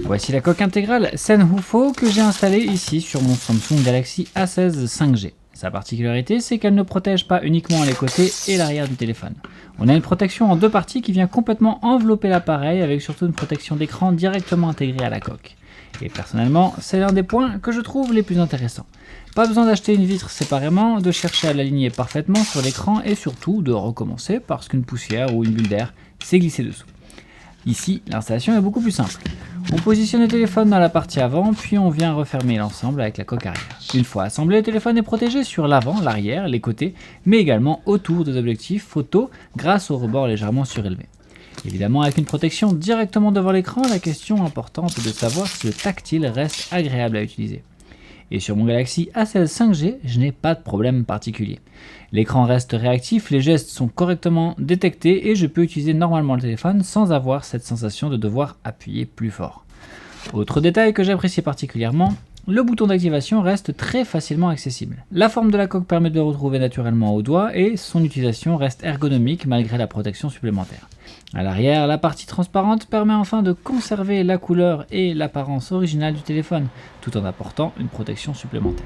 Voici la coque intégrale Senhufo que j'ai installée ici sur mon Samsung Galaxy A16 5G. Sa particularité, c'est qu'elle ne protège pas uniquement les côtés et l'arrière du téléphone. On a une protection en deux parties qui vient complètement envelopper l'appareil avec surtout une protection d'écran directement intégrée à la coque. Et personnellement, c'est l'un des points que je trouve les plus intéressants. Pas besoin d'acheter une vitre séparément, de chercher à l'aligner parfaitement sur l'écran et surtout de recommencer parce qu'une poussière ou une bulle d'air s'est glissée dessous. Ici, l'installation est beaucoup plus simple. On positionne le téléphone dans la partie avant, puis on vient refermer l'ensemble avec la coque arrière. Une fois assemblé, le téléphone est protégé sur l'avant, l'arrière, les côtés, mais également autour des objectifs photo grâce au rebord légèrement surélevé. Évidemment, avec une protection directement devant l'écran, la question importante est de savoir si le tactile reste agréable à utiliser. Et sur mon Galaxy A16 5G, je n'ai pas de problème particulier. L'écran reste réactif, les gestes sont correctement détectés et je peux utiliser normalement le téléphone sans avoir cette sensation de devoir appuyer plus fort. Autre détail que j'apprécie particulièrement, le bouton d'activation reste très facilement accessible. La forme de la coque permet de le retrouver naturellement au doigt et son utilisation reste ergonomique malgré la protection supplémentaire. À l'arrière, la partie transparente permet enfin de conserver la couleur et l'apparence originale du téléphone, tout en apportant une protection supplémentaire.